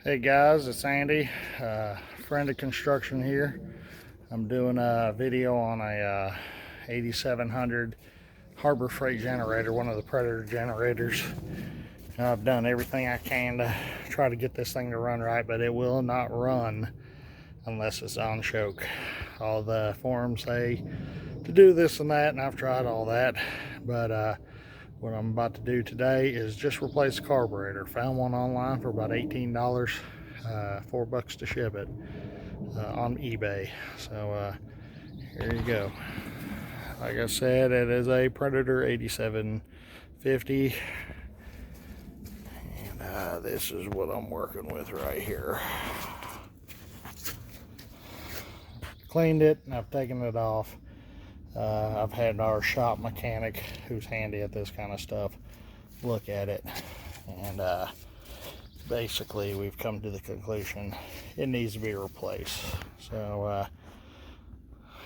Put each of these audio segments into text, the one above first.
Hey guys, it's Andy, friend of construction here. I'm doing a video on a 8700 Harbor Freight generator, one of the Predator generators. I've done everything I can to try to get this thing to run right, but it will not run unless it's on choke. All the forums say to do this and that, and I've tried all that, but what I'm about to do today is just replace the carburetor. Found one online for about $18, $4 to ship it on eBay. So here you go. Like I said, it is a Predator 8750, and this is what I'm working with right here. Cleaned it and I've taken it off. I've had our shop mechanic, who's handy at this kind of stuff, look at it, and basically we've come to the conclusion it needs to be replaced. So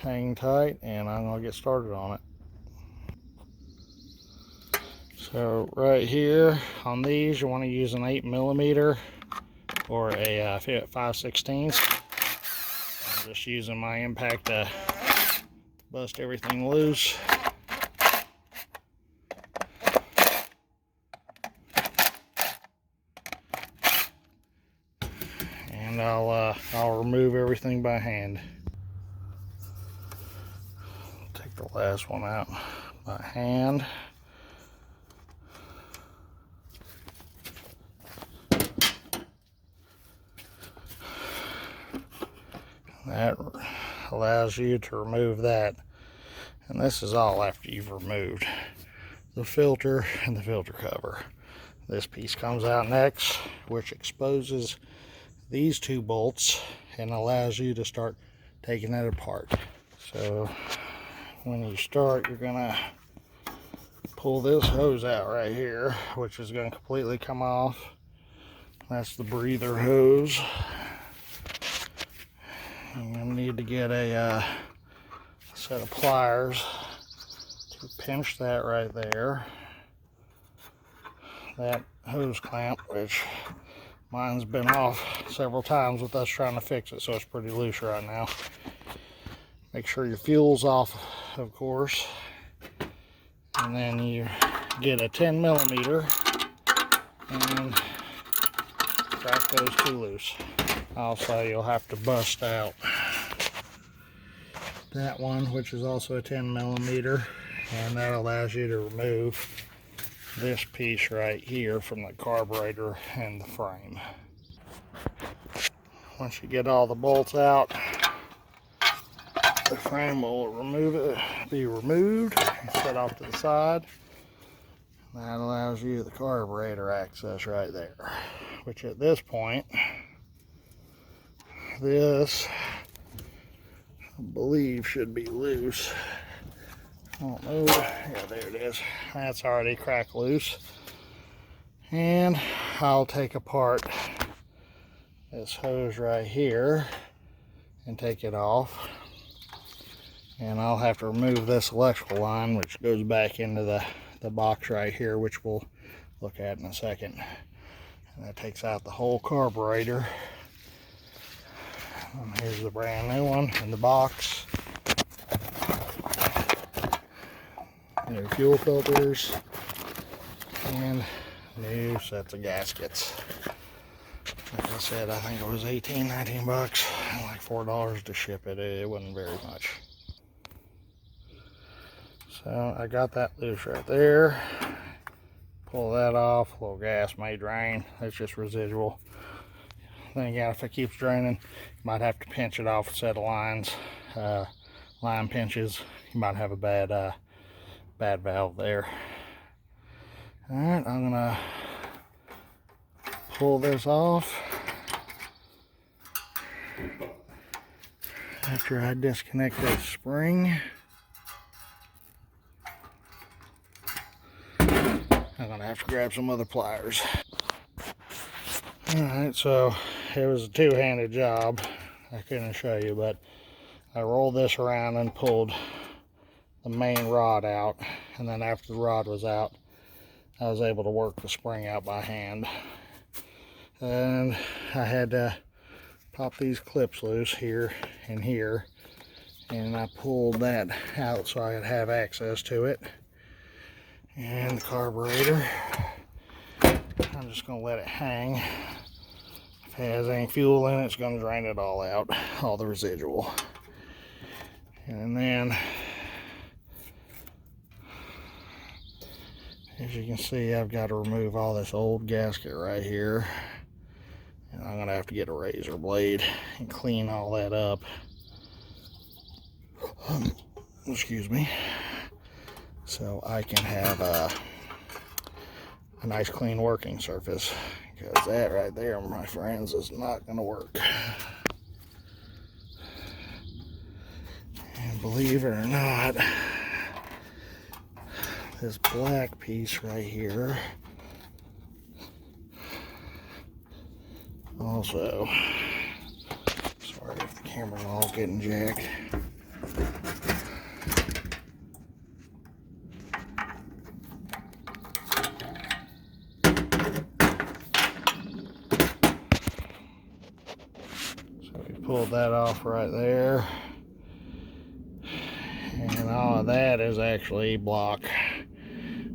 hang tight and I'm gonna get started on it. So right here on these, you want to use an 8mm or a 5/16. I'm just using my impact to bust everything loose. And I'll remove everything by hand. Take the last one out by hand. That allows you to remove that. And this is all after you've removed the filter and the filter cover. This piece comes out next, which exposes these two bolts and allows you to start taking it apart. So when you start, you're gonna pull this hose out right here, which is gonna completely come off. That's the breather hose. You're gonna need to get a set of pliers to pinch that right there. That hose clamp, which mine's been off several times with us trying to fix it, so it's pretty loose right now. Make sure your fuel's off, of course. And then you get a 10mm and crack those two loose. Also, you'll have to bust out that one, which is also a 10mm, and that allows you to remove this piece right here from the carburetor and the frame. Once you get all the bolts out, the frame will be removed and set off to the side. That allows you the carburetor access right there, which at this point, this I believe should be loose. I don't know. Yeah, there it is. That's already cracked loose. And I'll take apart this hose right here and take it off. And I'll have to remove this electrical line, which goes back into the box right here, which we'll look at in a second. And that takes out the whole carburetor. And here's the brand new one in the box. New fuel filters and new sets of gaskets. Like I said, I think it was 19 bucks, and like $4 to ship it. It wasn't very much. So I got that loose right there. Pull that off. A little gas may drain. It's just residual. Then again, if it keeps draining, you might have to pinch it off a set of lines. Line pinches. You might have a bad valve there. All right, I'm gonna pull this off after I disconnect that spring. I'm gonna have to grab some other pliers. All right, so it was a two-handed job. I couldn't show you, but I rolled this around and pulled the main rod out, and then after the rod was out, I was able to work the spring out by hand. and I had to pop these clips loose here and here, and I pulled that out so I could have access to it. And the carburetor, I'm just going to let it hang. If it has any fuel in it, it's going to drain it all out, all the residual. And then, as you can see, I've got to remove all this old gasket right here. And I'm going to have to get a razor blade and clean all that up. Excuse me. So I can have a nice clean working surface. Because that right there, my friends, is not going to work. And believe it or not, this black piece right here also, sorry if the camera's all getting jacked. So we pulled that off right there. And all of that is actually block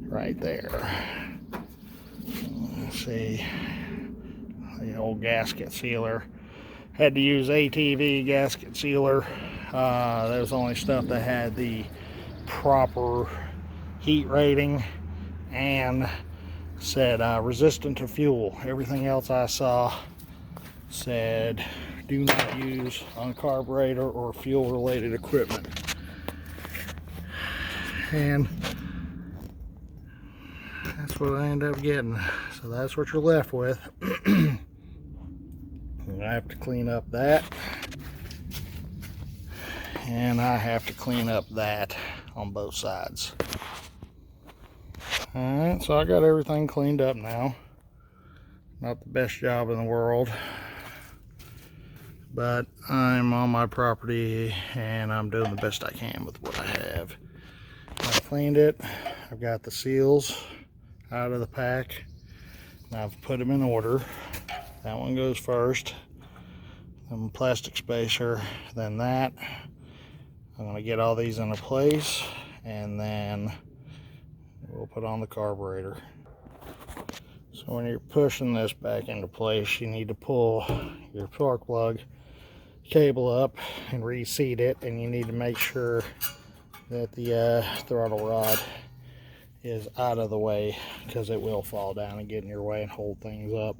right there. Let's see. The old gasket sealer. Had to use ATV gasket sealer. That was the only stuff that had the proper heat rating and said resistant to fuel. Everything else I saw said do not use on carburetor or fuel related equipment. And that's what I ended up getting. So that's what you're left with. I have to clean up that, and I have to clean up that on both sides. Alright, so I got everything cleaned up now. Not the best job in the world, but I'm on my property and I'm doing the best I can with what I have. I've cleaned it. I've got the seals out of the pack. I've put them in order. That one goes first, then plastic spacer, then that. I'm going to get all these into place, and then we'll put on the carburetor. So when you're pushing this back into place, you need to pull your spark plug cable up and reseat it, and you need to make sure that the throttle rod is out of the way, because it will fall down and get in your way and hold things up.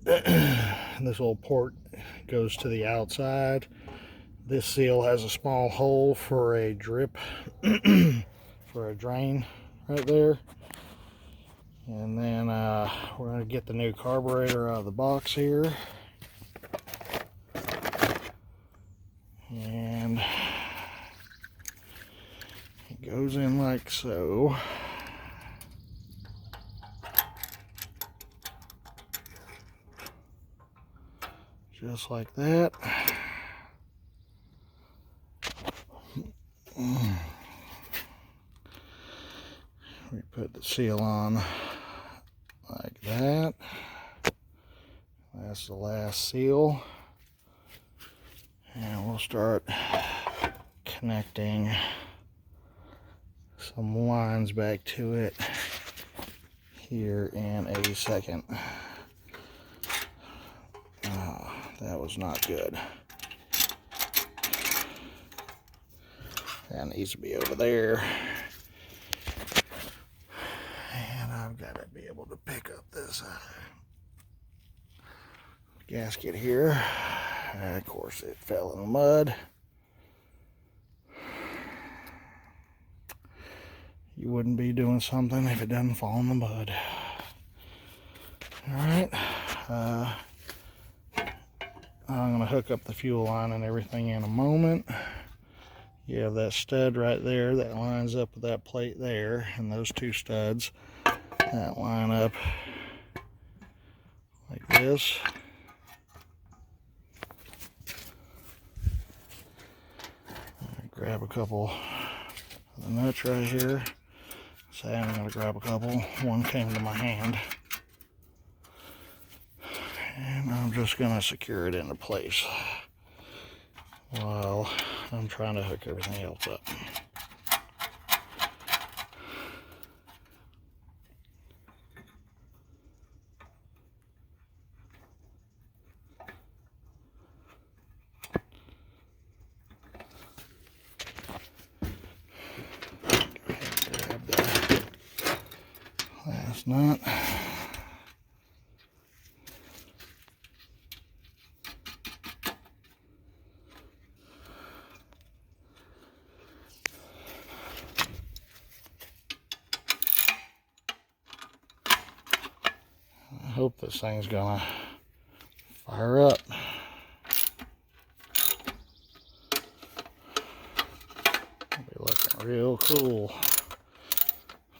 This little port goes to the outside. This seal has a small hole for a drip for a drain right there. And then we're going to get the new carburetor out of the box here, and it goes in like so. Just like that. We put the seal on like that. That's the last seal. And we'll start connecting some lines back to it here in a second. That was not good. That needs to be over there. And I've got to be able to pick up this gasket here. And of course it fell in the mud. You wouldn't be doing something if it doesn't fall in the mud. Alright. I'm going to hook up the fuel line and everything in a moment. You have that stud right there that lines up with that plate there, and those two studs that line up like this. Grab a couple of the nuts right here. So I'm going to grab a couple. One came to my hand. And I'm just gonna secure it into place while I'm trying to hook everything else up. Grab the last nut. I hope this thing's gonna fire up. It'll be looking real cool.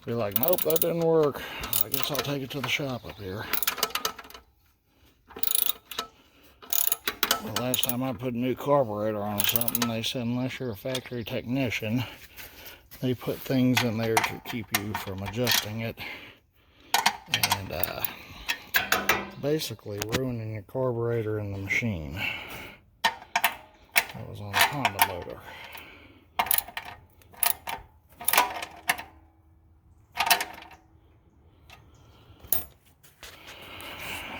Be like, nope, that didn't work. I guess I'll take it to the shop up here. The last time I put a new carburetor on something, they said unless you're a factory technician, they put things in there to keep you from adjusting it and basically ruining your carburetor in the machine. That was on a Honda motor.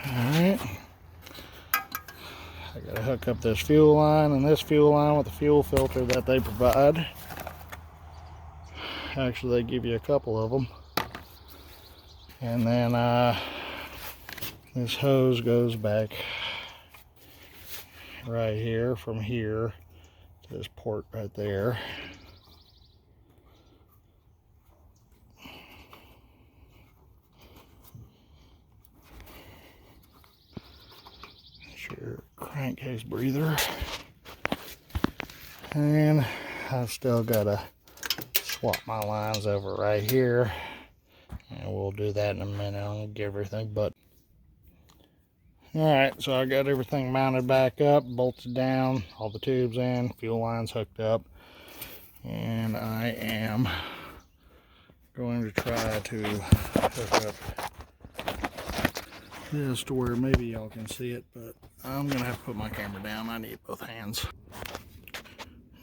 Alright, I gotta hook up this fuel line and this fuel line with the fuel filter that they provide. Actually, they give you a couple of them. And then this hose goes back right here from here to this port right there. Your crankcase breather, and I've still got to swap my lines over right here, and we'll do that in a minute. I'm gonna give everything but. Alright, so I got everything mounted back up, bolted down, all the tubes in, fuel lines hooked up, and I am going to try to hook up this to where maybe y'all can see it, but I'm gonna have to put my camera down. I need both hands.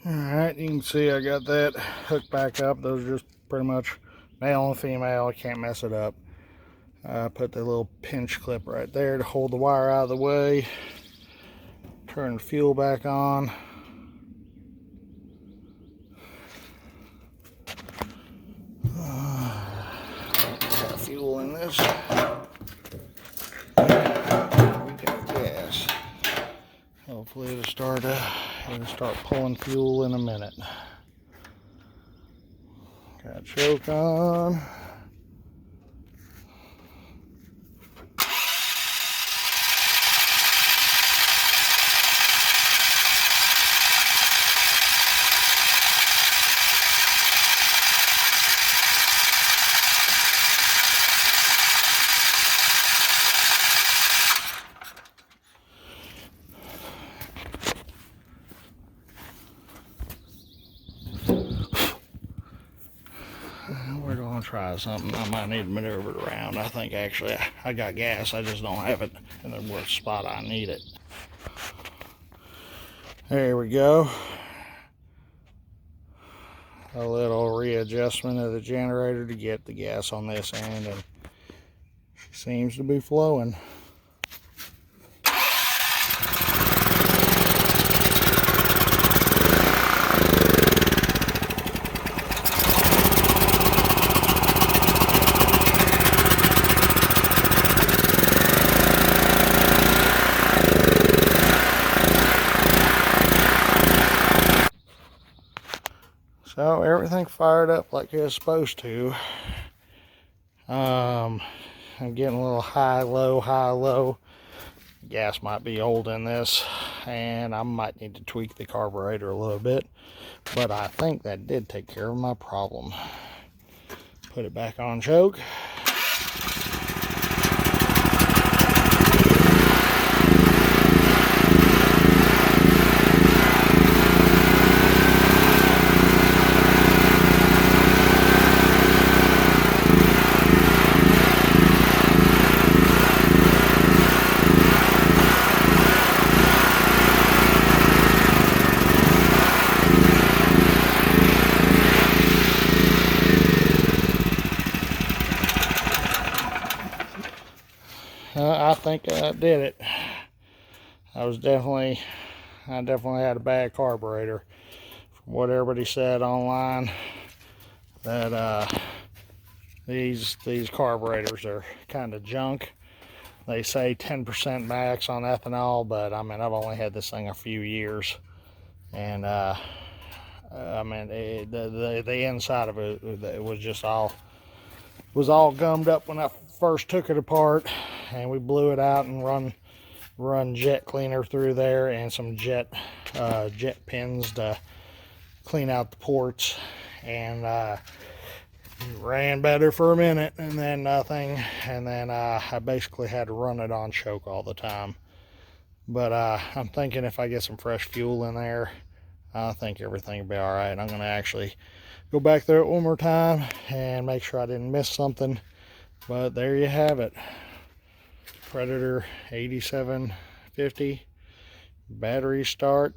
Alright, you can see I got that hooked back up. Those are just pretty much male and female. I can't mess it up. I put the little pinch clip right there to hold the wire out of the way. Turn the fuel back on. Got fuel in this. Hopefully it'll start pulling fuel in a minute. Got choke on. We're going to try something. I might need to maneuver it around. I think actually I got gas. I just don't have it in the worst spot I need it. There we go. A little readjustment of the generator to get the gas on this end, and she seems to be flowing. So everything fired up like it's supposed to. I'm getting a little high, low. Gas might be old in this, and I might need to tweak the carburetor a little bit, but I think that did take care of my problem. Put it back on choke. I think I did it. I definitely had a bad carburetor. From what everybody said online, that these carburetors are kind of junk. They say 10% max on ethanol, but I mean, I've only had this thing a few years, and I mean, the inside of it was just all gummed up when I first took it apart, and we blew it out and run jet cleaner through there and some jet pins to clean out the ports, and ran better for a minute, and then nothing, and then I basically had to run it on choke all the time. But I'm thinking if I get some fresh fuel in there, I think everything will be all right. I'm going to actually go back through it one more time and make sure I didn't miss something. But there you have it. Predator 8750 battery start.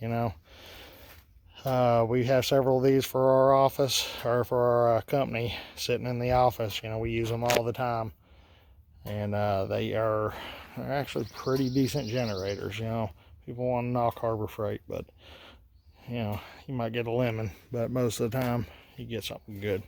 You know, we have several of these for our office, or for our company, sitting in the office. You know, we use them all the time, and they are actually pretty decent generators. You know, people want to knock Harbor Freight, but you know, you might get a lemon, but most of the time you get something good.